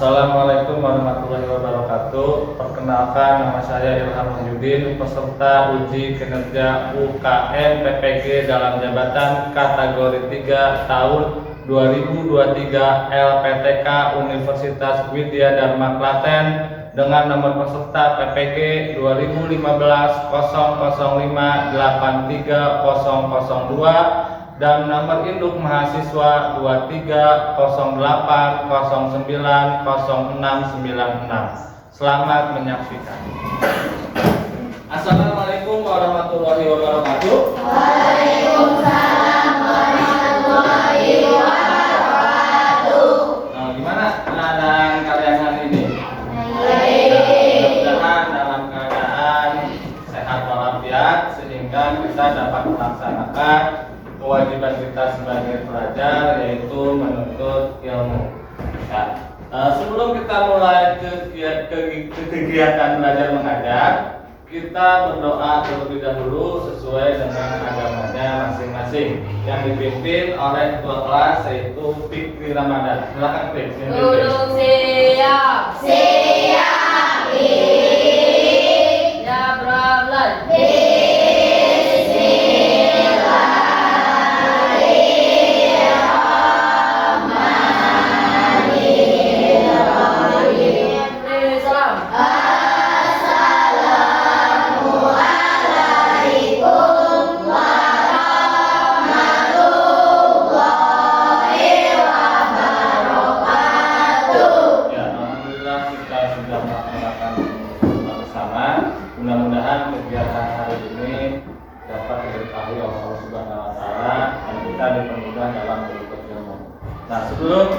Assalamualaikum warahmatullahi wabarakatuh. Perkenalkan, nama saya Ilham Wahyudin, peserta uji kinerja UKM PPG dalam jabatan kategori 3 tahun 2023 LPTK Universitas Widya Dharma Klaten dengan nomor peserta PPG 2015 005 83002 dan nomor induk mahasiswa 2308090696. Selamat menyaksikan. Assalamualaikum warahmatullahi wabarakatuh. Waalaikumsalam warahmatullahi wabarakatuh. Gimana keadaan kalian hari ini? Baik. Mudah-mudahan dalam keadaan sehat walafiat sehingga kita dapat melaksanakan kewajiban kita sebagai pelajar, yaitu menuntut ilmu. Ya. Sebelum kita mulai kegiatan belajar mengajar, kita berdoa terlebih dahulu sesuai dengan agamanya masing-masing yang dipimpin oleh ketua kelas, yaitu Fikri Ramadan. Silakan Fikri. Duduk siap. Siap. Ya berablan. Mudah-mudahan kegiatan hari ini dapat diberkahi oleh Allah Subhanahu wa Ta'ala dan kita dipermudah dalam menuntut ilmu. Nah, sebelum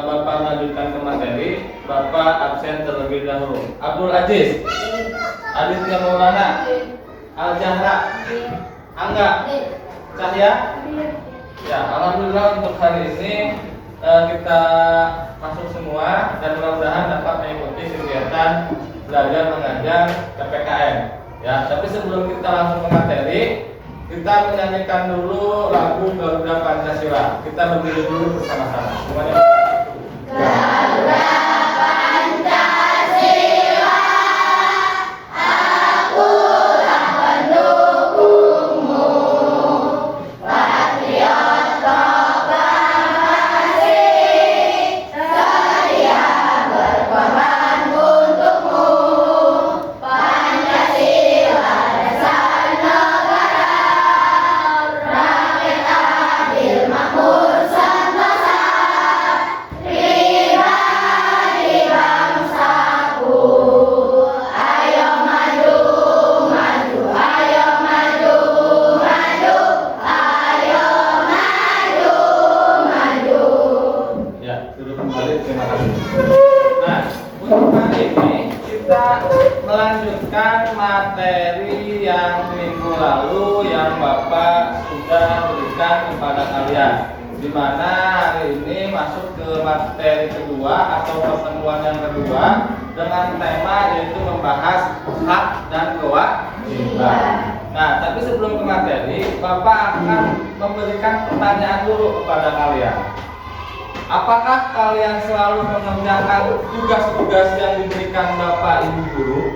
Bapak melanjutkan ke materi, Bapak absen terlebih dahulu. Abdul Aziz, Aditya Maulana, Al Jahra, Angga, Cahya. Ya, alhamdulillah untuk hari ini kita masuk semua dan mudah-mudahan dapat mengikuti kegiatan belajar mengajar PPKN. Ya, tapi sebelum kita langsung ke materi, kita menyanyikan dulu lagu Garuda Pancasila. Kita berdiri dulu bersama-sama. Semuanya. Garuda Pancasila, akulah pendukungmu, patriot proklamasi, saya berkorban untukmu. Pancasila dasar negara, rakyat adil makmur sentosa, pribadi bangsaku. Ayo maju, maju, ayo maju, maju, ayo maju, maju. Ya, duduk kembali. Terima kasih. Nah, untuk hari ini kita melanjutkan materi yang minggu lalu yang Bapak sudah berikan kepada kalian, di mana hari ini masuk ke materi kedua atau pertemuan yang kedua dengan tema yaitu membahas hak dan kewajiban. Nah, tapi sebelum ke materi, Bapak akan memberikan pertanyaan dulu kepada kalian. Apakah kalian selalu mengerjakan tugas-tugas yang diberikan Bapak Ibu guru?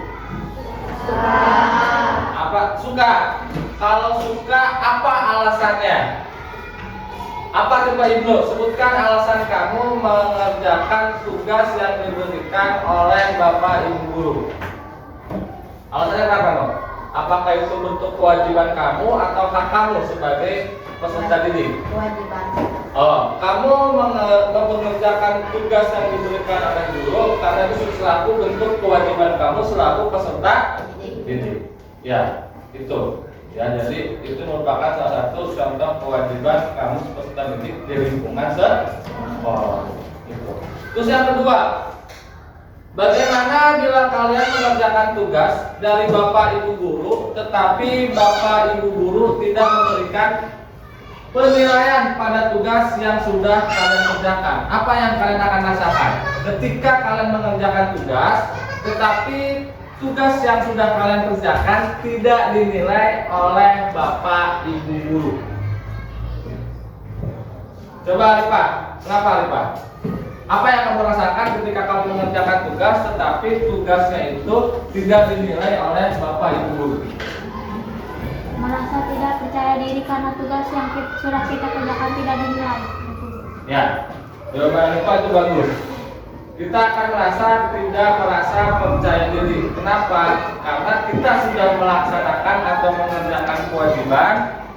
Apa suka? Kalau suka, apa alasannya? Apa coba Ibnu? Sebutkan alasan kamu mengerjakan tugas yang diberikan oleh Bapak Ibu guru. Alasannya kenapa, no? Apakah itu bentuk kewajiban kamu atau hak kamu sebagai peserta didik? Kewajiban. Oh, kamu mengerjakan tugas yang diberikan oleh guru karena itu selaku bentuk kewajiban kamu selaku peserta didik. Ya, itu. Ya, jadi itu merupakan salah satu contoh kewajiban kamu peserta didik di lingkungan sekolah. Itu. Terus yang kedua, bagaimana bila kalian mengerjakan tugas dari Bapak Ibu guru, tetapi Bapak Ibu guru tidak memberikan penilaian pada tugas yang sudah kalian kerjakan? Apa yang kalian akan rasakan ketika kalian mengerjakan tugas, tetapi tugas yang sudah kalian kerjakan tidak dinilai oleh Bapak Ibu guru? Coba Rifa, kenapa Rifa? Apa yang kamu rasakan ketika kamu mengerjakan tugas, tetapi tugasnya itu tidak dinilai oleh Bapak Ibu guru? Merasa tidak percaya diri karena tugas yang sudah kita kerjakan tidak dinilai. Ya, jawaban Pak itu bagus. Kita akan tidak merasa percaya diri. Kenapa? Karena kita sudah melaksanakan atau mengerjakan kewajiban,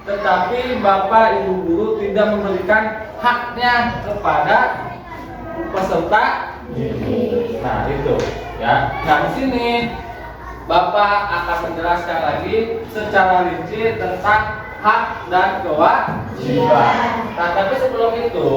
tetapi Bapak Ibu guru tidak memberikan haknya kepada peserta didik. Nah, itu ya. Nah, di sini Bapak akan menjelaskan lagi secara rinci tentang hak dan kewajiban. Nah, tapi sebelum itu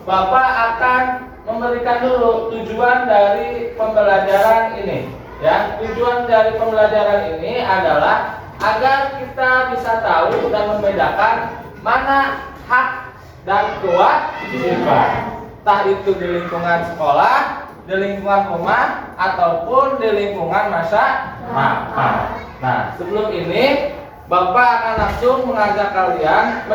Bapak akan memberikan dulu tujuan dari pembelajaran ini. Ya, tujuan dari pembelajaran ini adalah agar kita bisa tahu dan membedakan mana hak dan kewajiban. Entah itu di lingkungan sekolah, di lingkungan rumah, ataupun di lingkungan masyarakat. Nah, sebelum ini Bapak akan langsung mengajak kalian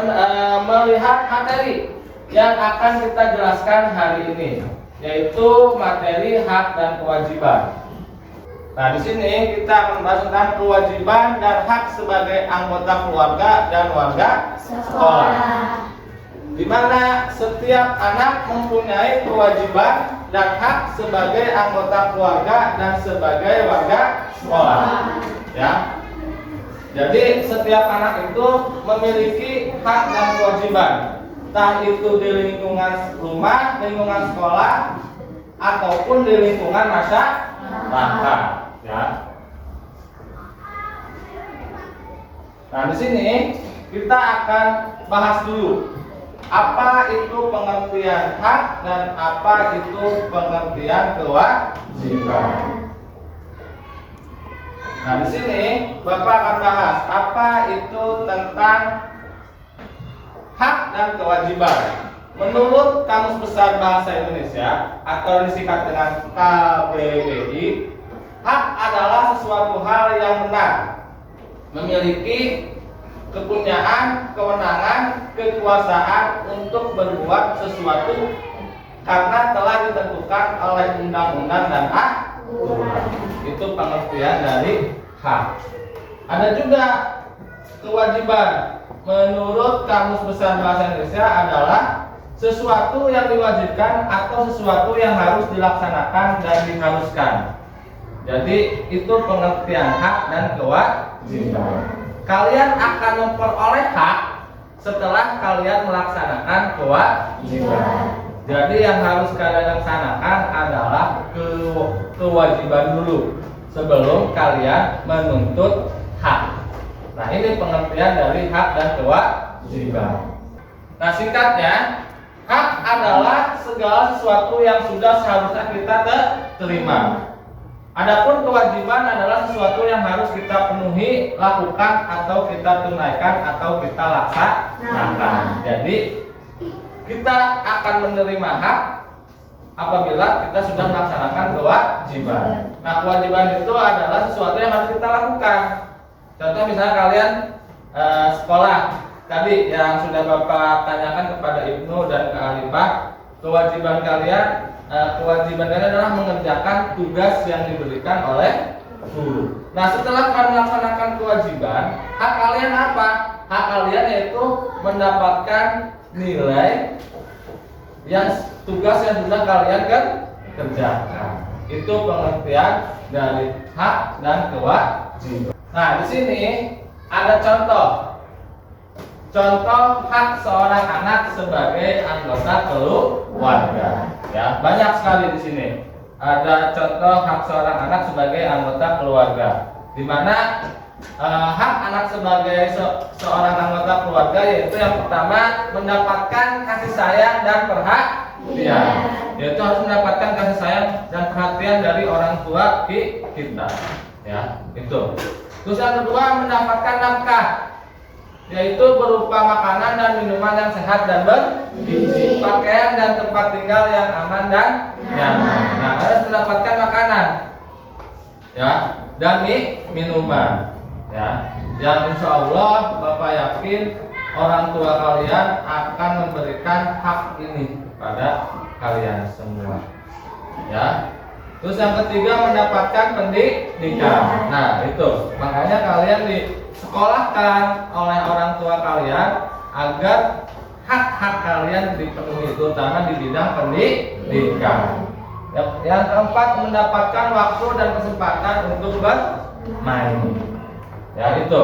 melihat materi yang akan kita jelaskan hari ini, yaitu materi hak dan kewajiban. Nah, di sini kita akan membahas tentang kewajiban dan hak sebagai anggota keluarga dan warga sekolah. Di mana setiap anak mempunyai kewajiban dan hak sebagai anggota keluarga dan sebagai warga sekolah. Ya. Jadi setiap anak itu memiliki hak dan kewajiban, entah itu di lingkungan rumah, lingkungan sekolah, ataupun di lingkungan masyarakat. Ya. Nah, di sini kita akan bahas dulu apa itu pengertian hak dan apa itu pengertian kewajiban. Nah, di sini Bapak akan bahas apa itu tentang hak dan kewajiban. Menurut Kamus Besar Bahasa Indonesia atau disingkat dengan KBBI, hak adalah sesuatu hal yang benar, memiliki kepunyaan, kewenangan, kekuasaan untuk berbuat sesuatu karena telah ditentukan oleh undang-undang dan aturan. Itu pengertian dari hak. Ada juga kewajiban. Menurut Kamus Besar Bahasa Indonesia adalah sesuatu yang diwajibkan atau sesuatu yang harus dilaksanakan dan diharuskan. Jadi itu pengertian hak dan kewajiban. Kalian akan memperoleh hak setelah kalian melaksanakan kewajiban. Jadi yang harus kalian laksanakan adalah kewajiban dulu sebelum kalian menuntut hak. Nah, ini pengertian dari hak dan kewajiban. Nah, singkatnya, hak adalah segala sesuatu yang sudah seharusnya kita terima. Adapun kewajiban adalah sesuatu yang harus kita penuhi, lakukan, atau kita tunaikan, atau kita laksanakan. Jadi kita akan menerima hak apabila kita sudah melaksanakan kewajiban. Nah, kewajiban itu adalah sesuatu yang harus kita lakukan. Contoh misalnya kalian sekolah tadi yang sudah Bapak tanyakan kepada Ibnu dan Kak Alifah, kewajiban kalian adalah mengerjakan tugas yang diberikan oleh guru. Nah, setelah kalian melaksanakan kewajiban, hak kalian apa? Hak kalian yaitu mendapatkan nilai yang tugas yang sudah kalian kerjakan. Itu pengertian dari hak dan kewajiban. Nah, di sini ada contoh hak seorang anak sebagai anggota keluarga. Ya, banyak sekali di sini. Ada contoh hak seorang anak sebagai anggota keluarga, di mana hak anak sebagai seorang anggota keluarga yaitu yang pertama mendapatkan kasih sayang dan perhatian. Yaitu harus mendapatkan kasih sayang dan perhatian dari orang tua kita. Ya, itu. Terus yang kedua mendapatkan nafkah, yaitu berupa makanan dan minuman yang sehat dan bergizi, pakaian dan tempat tinggal yang aman dan nyaman. Nah, harus mendapatkan makanan, ya, dan minuman, ya. Yang insya Allah Bapak yakin orang tua kalian akan memberikan hak ini kepada kalian semua. Ya. Terus yang ketiga mendapatkan pendidikan. Nah, itu. Makanya kalian disekolahkan oleh orang tua kalian agar hak-hak kalian dipenuhi, terutama di bidang pendidikan. Yang keempat mendapatkan waktu dan kesempatan untuk bermain. Ya, itu.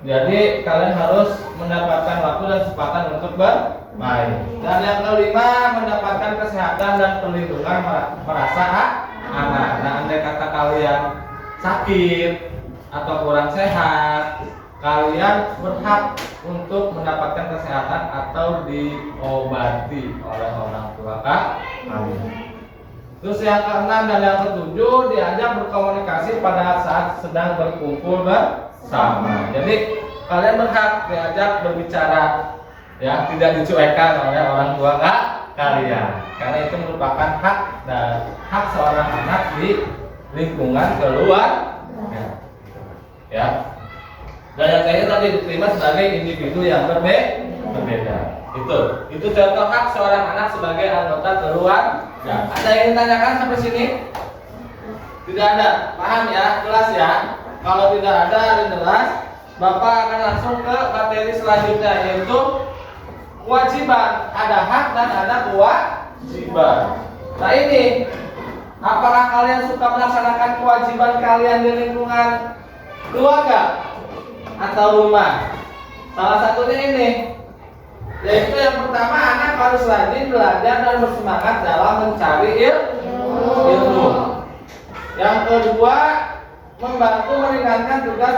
Jadi kalian harus mendapatkan waktu dan kesempatan untuk bermain. Dan yang kelima mendapatkan kesehatan dan perlindungan merasa aman. Nah, andai kata kalian sakit atau kurang sehat, kalian berhak untuk mendapatkan kesehatan atau diobati oleh orang tua kalian. Terus yang keenam dan yang ketujuh diajak berkomunikasi pada saat sedang berkumpul bersama. Jadi kalian berhak diajak berbicara, ya, tidak dicuekan oleh orang tua kalian, karena itu merupakan hak seorang anak di lingkungan keluarga. Ya. Dan yang kayaknya tadi diterima sebagai individu yang berbeda. Itu contoh hak seorang anak sebagai anggota keluarga. Ada yang ditanyakan sampai sini? Tidak ada, paham ya, jelas ya. Kalau tidak ada jelas, Bapak akan langsung ke materi selanjutnya, yaitu kewajiban. Ada hak dan ada kewajiban. Nah ini, apakah kalian suka melaksanakan kewajiban kalian di lingkungan keluarga atau rumah? Salah satunya ini, yaitu yang pertama, anak harus rajin belajar dan bersemangat dalam mencari ilmu. Yang kedua, membantu meringankan tugas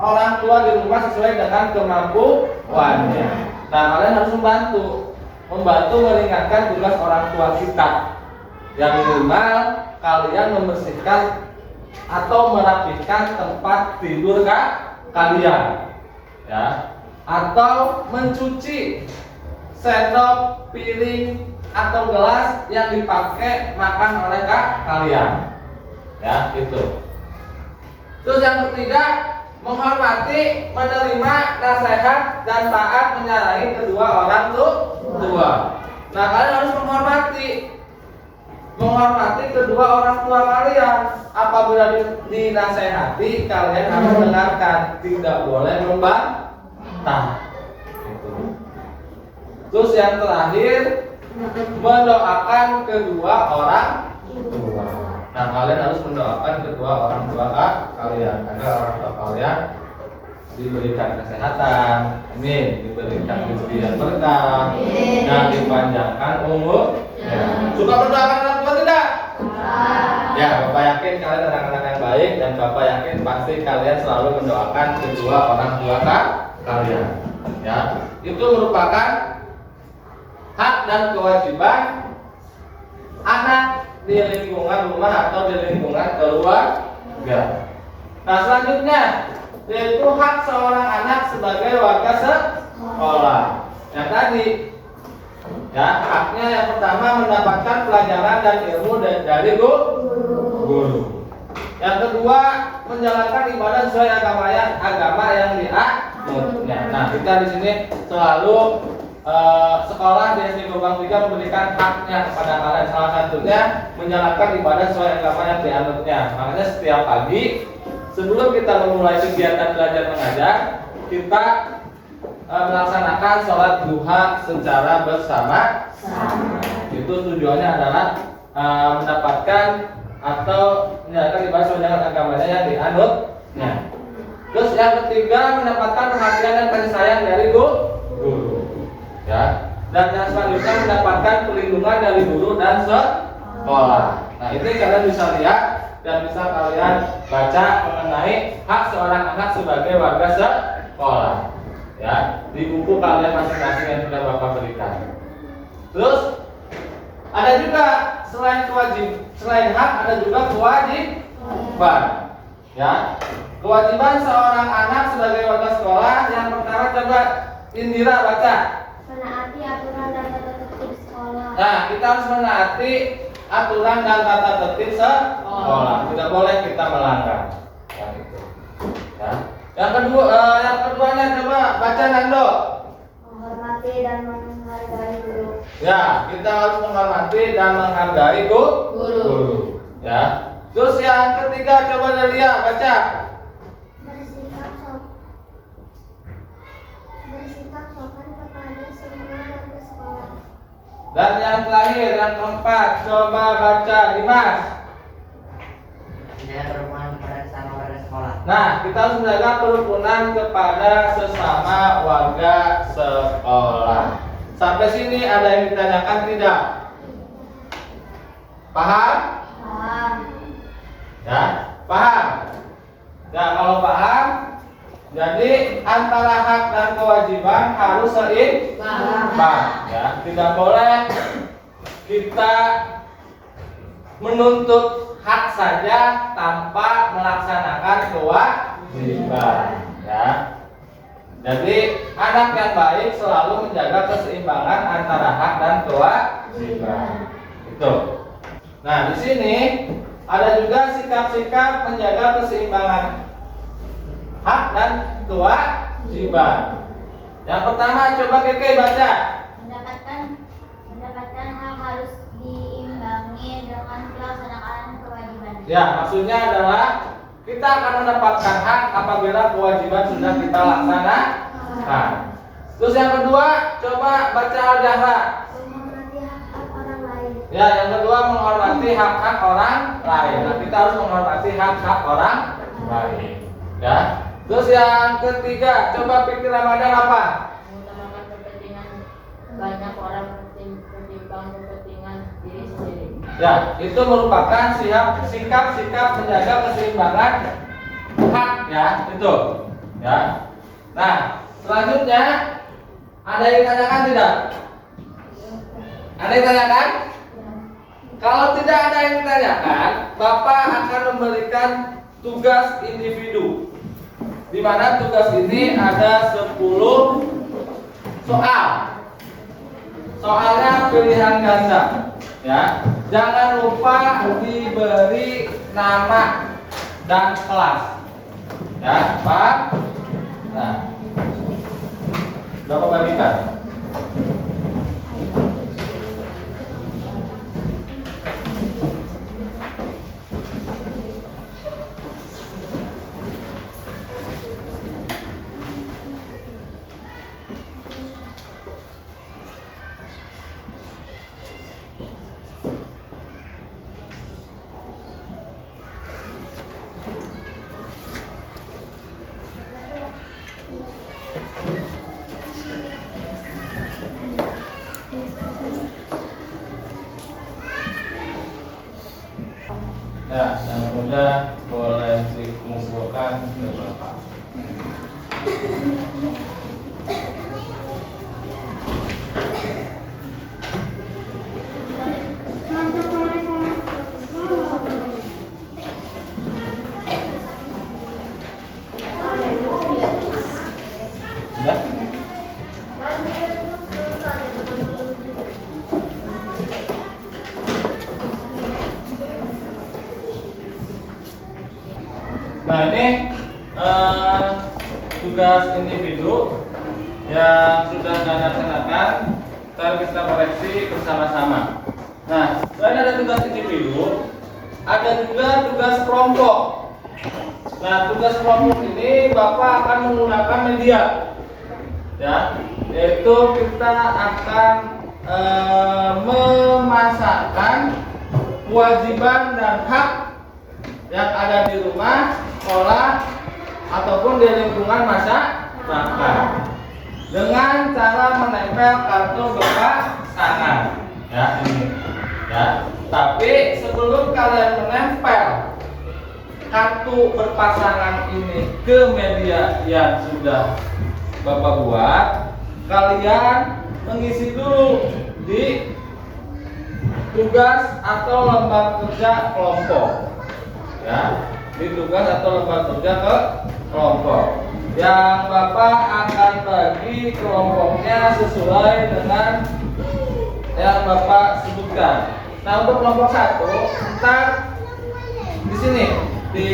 orang tua di rumah sesuai dengan kemampuannya. Nah, kalian harus membantu meringankan tugas orang tua kita. Yang minimal kalian membersihkan atau merapikan tempat tidur kalian, ya, atau mencuci sendok, piring atau gelas yang dipakai makan oleh kalian, ya, itu. Terus yang ketiga, menghormati, menerima nasihat dan taat menyayangi kedua orang tua. Nah, kalian harus menghormati kedua orang tua kalian. Apabila dinasehati, kalian harus mendengarkan, tidak boleh membantah. Terus yang terakhir, mendoakan kedua orang tua. Nah, kalian harus mendoakan kedua orang tua kalian agar orang tua kalian diberikan kesehatan, amin, diberikan rezeki yang berkah, dan dipanjangkan umur. Suka mendoakan orang tua tidak? Ya, Bapak yakin kalian anak-anak yang baik, dan Bapak yakin pasti kalian selalu mendoakan kedua orang tua kalian. Ya, itu merupakan hak dan kewajiban anak di lingkungan rumah atau di lingkungan keluarga. Nah, selanjutnya yaitu hak seorang anak sebagai warga sekolah. Yang tadi, ya, haknya yang pertama mendapatkan pelajaran dan ilmu dari guru. Yang kedua, menjalankan ibadah sesuai agama yang dianutnya. Nah, kita di sini selalu sekolah di SD Gobang 3 memberikan haknya kepada kalian. Salah satunya menjalankan ibadah sesuai agama yang dianutnya. Makanya setiap pagi sebelum kita memulai kegiatan belajar mengajar, kita melaksanakan sholat duha secara bersama. Itu tujuannya adalah mendapatkan atau menjalankan ibadah sesuai dengan agamanya yang dianutnya. Terus yang ketiga, mendapatkan perhatian dan kasih sayang dari guru. Ya, dan yang selanjutnya mendapatkan perlindungan dari guru dan sekolah. Nah, ini kalian bisa lihat dan bisa kalian baca mengenai hak seorang anak sebagai warga sekolah, ya, di buku kalian masing-masing yang sudah Bapak berikan. Terus ada juga selain hak ada juga kewajiban. Ya, kewajiban seorang anak sebagai warga sekolah, yang pertama coba Indira baca. Menaati aturan dan tata tertib sekolah. Nah, kita harus menaati aturan dan tata tertib sekolah. Tidak boleh kita melanggar. Ya, itu. Ya. Yang keduanya coba baca Nando. menghormati dan menghargai guru. Ya, kita harus menghormati dan menghargai guru. Ya. Terus yang ketiga coba Delia baca. Bersikap sopan kepada semua warga sekolah. Dan yang terakhir, yang keempat, coba baca Dimas. Menjaga kerukunan kepada sesama warga sekolah. Nah, kita harus menjaga kerukunan kepada sesama warga sekolah. Sampai sini ada yang ditanyakan tidak? Paham? Paham. Ya, paham. Ya, kalau paham, jadi antara hak dan kewajiban harus seimbang. Ya, tidak boleh kita menuntut hak saja tanpa melaksanakan kewajiban. Ya. Jadi anak yang baik selalu menjaga keseimbangan antara hak dan kewajiban. Itu. Nah, di sini ada juga sikap-sikap menjaga keseimbangan hak dan kewajiban. Yang pertama coba Keke baca. Mendapatkan hak harus diimbangi dengan pelaksanaan kewajiban. Ya, maksudnya adalah kita akan mendapatkan hak apabila kewajiban sudah kita laksanakan. Terus yang kedua, coba baca Al-Jahra. Menghormati hak-hak orang lain. Ya, yang kedua menghormati hak-hak orang lain. Nah, kita harus menghormati hak-hak orang lain. Ya. Terus yang ketiga, coba pikir Ramadan apa? Mengutamakan kepentingan banyak orang ketimbang kepentingan diri sendiri. Ya, itu merupakan sikap-sikap menjaga keseimbangan hak ya, itu. Ya. Nah, selanjutnya ada yang ditanyakan tidak? Ada yang ditanyakan? Kalau tidak ada yang ditanyakan, Bapak akan memberikan tugas individu. Di mana tugas ini ada 10 soal. Soalnya pilihan ganda. Ya, jangan lupa diberi nama dan kelas. Ya, Pak. Nah, Bapak bagikan. Ya, yang mudah boleh dikumpulkan ke Bapak. Sudah? Nah, ini tugas individu yang sudah Anda laksanakan. Ntar kita koreksi bersama-sama. Nah, selain ada tugas individu, ada juga tugas kelompok. Nah, tugas kelompok ini Bapak akan menggunakan media, ya, yaitu kita akan memasakkan kewajiban dan hak yang ada di rumah, sekolah, ataupun di lingkungan masyarakat dengan cara menempel kartu berpasangan. Ya, ini. Ya. Tapi sebelum kalian menempel kartu berpasangan ini ke media yang sudah Bapak buat, kalian mengisi dulu di tugas atau lembar kerja kelompok. Ya, di tugas atau lembar kerja ke kelompok. Yang Bapak akan bagi kelompoknya sesuai dengan yang Bapak sebutkan. Nah, untuk kelompok 1, ntar di sini di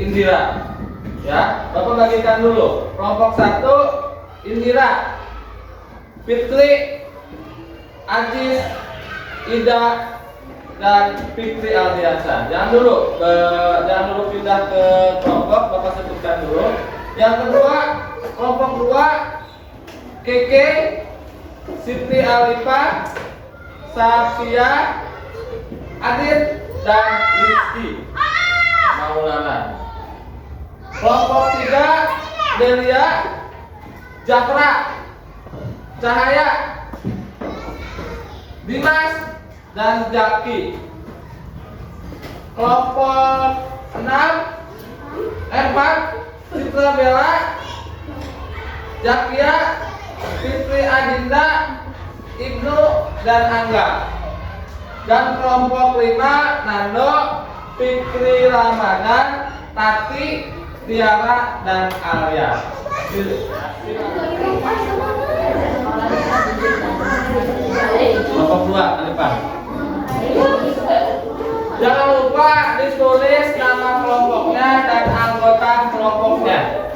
Indira, ya, Bapak bagikan dulu. Kelompok 1 Indira, Fitri, Ajis, Ida, dan Fikri Aldiansa. Jangan dulu pindah ke kelompok, Bapak sebutkan dulu. Yang kedua, kelompok 2, Keke, Siti Alifa, Safia, Adit, dan Rizky Maulana. Kelompok 3, Delia, Jakra, Cahaya, Dimas, dan Jaki. Kelompok 6, Ervan, Citra Bella, Jakia, Fitri Adinda, Ibnu, dan Angga. Dan kelompok 5, Nando, Fikri Ramadan, Tati, Tiara, dan Alia. Kelompok 2, Alifah. Jangan lupa ditulis nama kelompoknya dan anggota kelompoknya.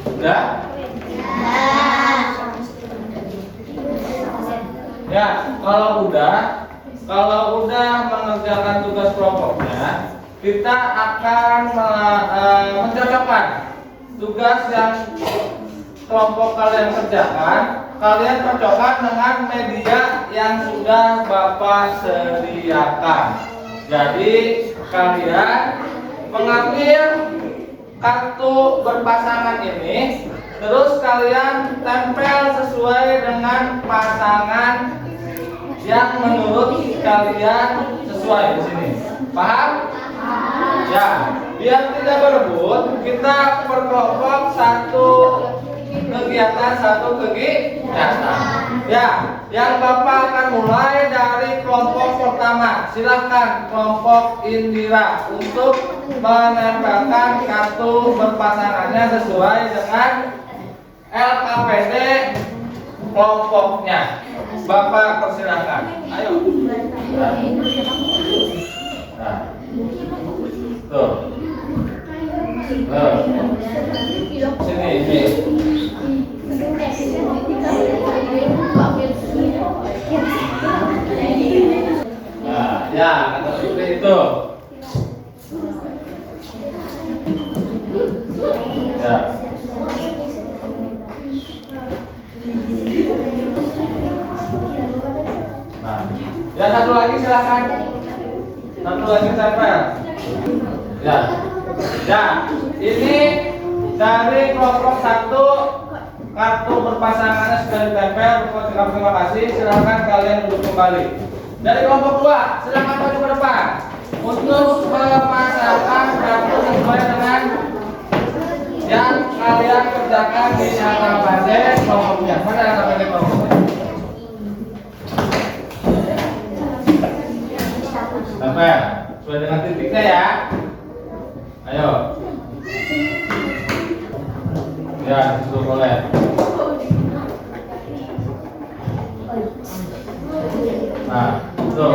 Sudah? Ya, kalau udah mengerjakan tugas kelompoknya, kita akan mencocokkan tugas yang kelompok kalian kerjakan. Kalian cocokkan dengan media yang sudah Bapak sediakan. Jadi kalian mengambil kartu berpasangan ini, terus kalian tempel sesuai dengan pasangan yang menurut kalian sesuai di sini. Paham? Ya, biar tidak berebut, kita per kelompok satu kegiatan. Ya, yang Bapak akan mulai dari kelompok pertama. Silahkan kelompok Indira untuk menempelkan kartu berpasangannya sesuai dengan LKPD kelompoknya. Bapak persilahkan. Ayo. Nah. Tuh. Sini. Nah, ya, kata seperti itu. Ya. Nah, ya satu lagi silakan. Satu lagi tempel. Ya. Ya, ini dari kelompok 1 kartu berpasangannya sudah ditempel. Terima kasih. Silakan kalian duduk kembali. Dari kelompok 2, silakan maju ke depan untuk memasangkan kartu sesuai dengan yang kalian kerjakan di LKPD kelompoknya. Mana LKPD kelompoknya? Tempel sesuai dengan titiknya ya. Ayo. Ya, itu boleh. Nah, itu.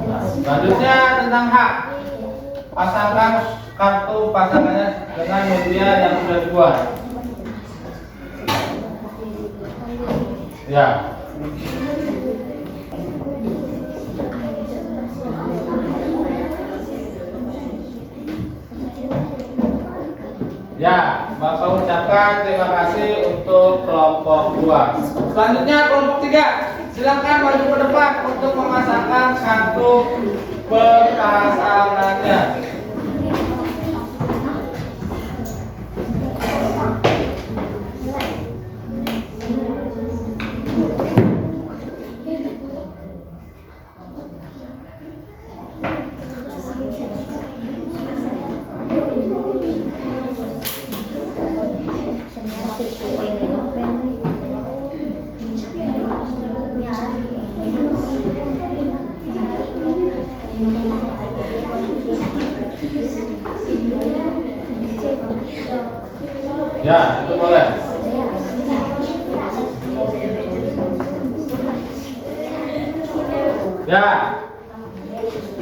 Nah, selanjutnya tentang hak. Pasangkan kartu pasangannya dengan media yang sudah dibuat. Ya. Ya, Bapak ucapkan terima kasih untuk kelompok 2. Selanjutnya kelompok 3. Silakan maju ke depan untuk memasangkan kartu berpasangannya. Ya, itu boleh. Ya.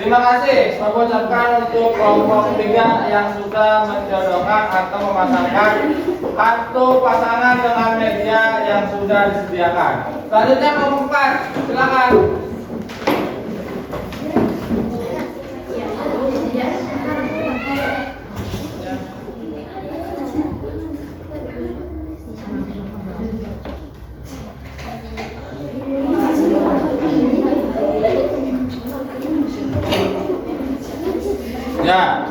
Terima kasih saya ucapkan untuk kelompok 3 yang sudah menjodohkan atau memasangkan kartu pasangan dengan media yang sudah disediakan. Selanjutnya kelompok 4, silakan. Ya.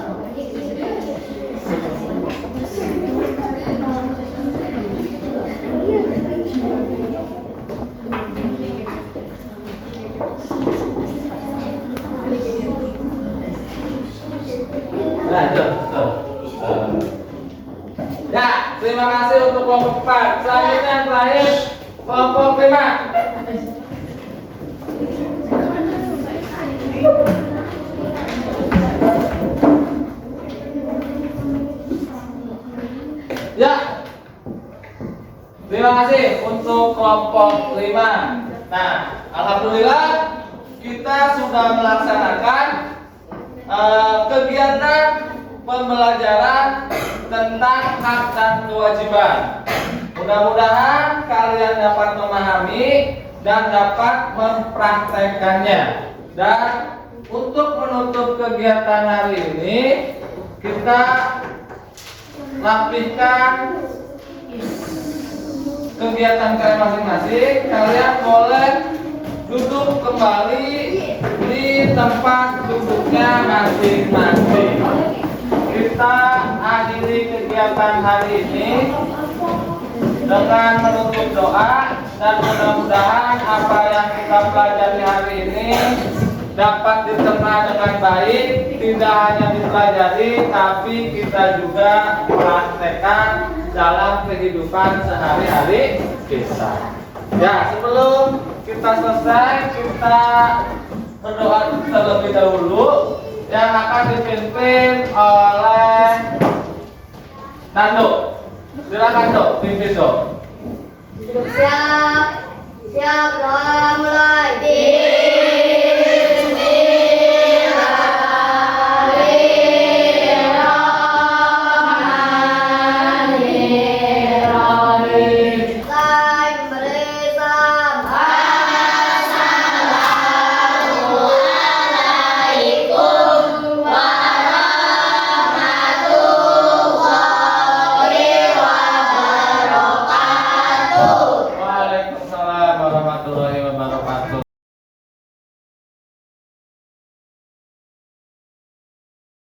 Nah, ya, terima kasih untuk kelompok 4. Selanjutnya yang terakhir kelompok 5. Ya. Terima kasih untuk kelompok 5. Nah, alhamdulillah kita sudah melaksanakan kegiatan pembelajaran tentang hak dan kewajiban. Mudah-mudahan kalian dapat memahami dan dapat mempraktekannya. Dan untuk menutup kegiatan hari ini, kita lapihkan kegiatan kalian masing-masing. Kalian boleh duduk kembali di tempat duduknya masing-masing. Kita akhiri kegiatan hari ini dengan menutup doa, dan mudah-mudahan apa yang kita pelajari hari ini dapat diterima dengan baik. Tidak hanya dipelajari, tapi kita juga praktekkan dalam kehidupan sehari-hari kita. Ya, sebelum kita selesai, kita berdoa terlebih dahulu yang akan dipimpin oleh Nando. Silakan Dok, pimpin Dok. Siap.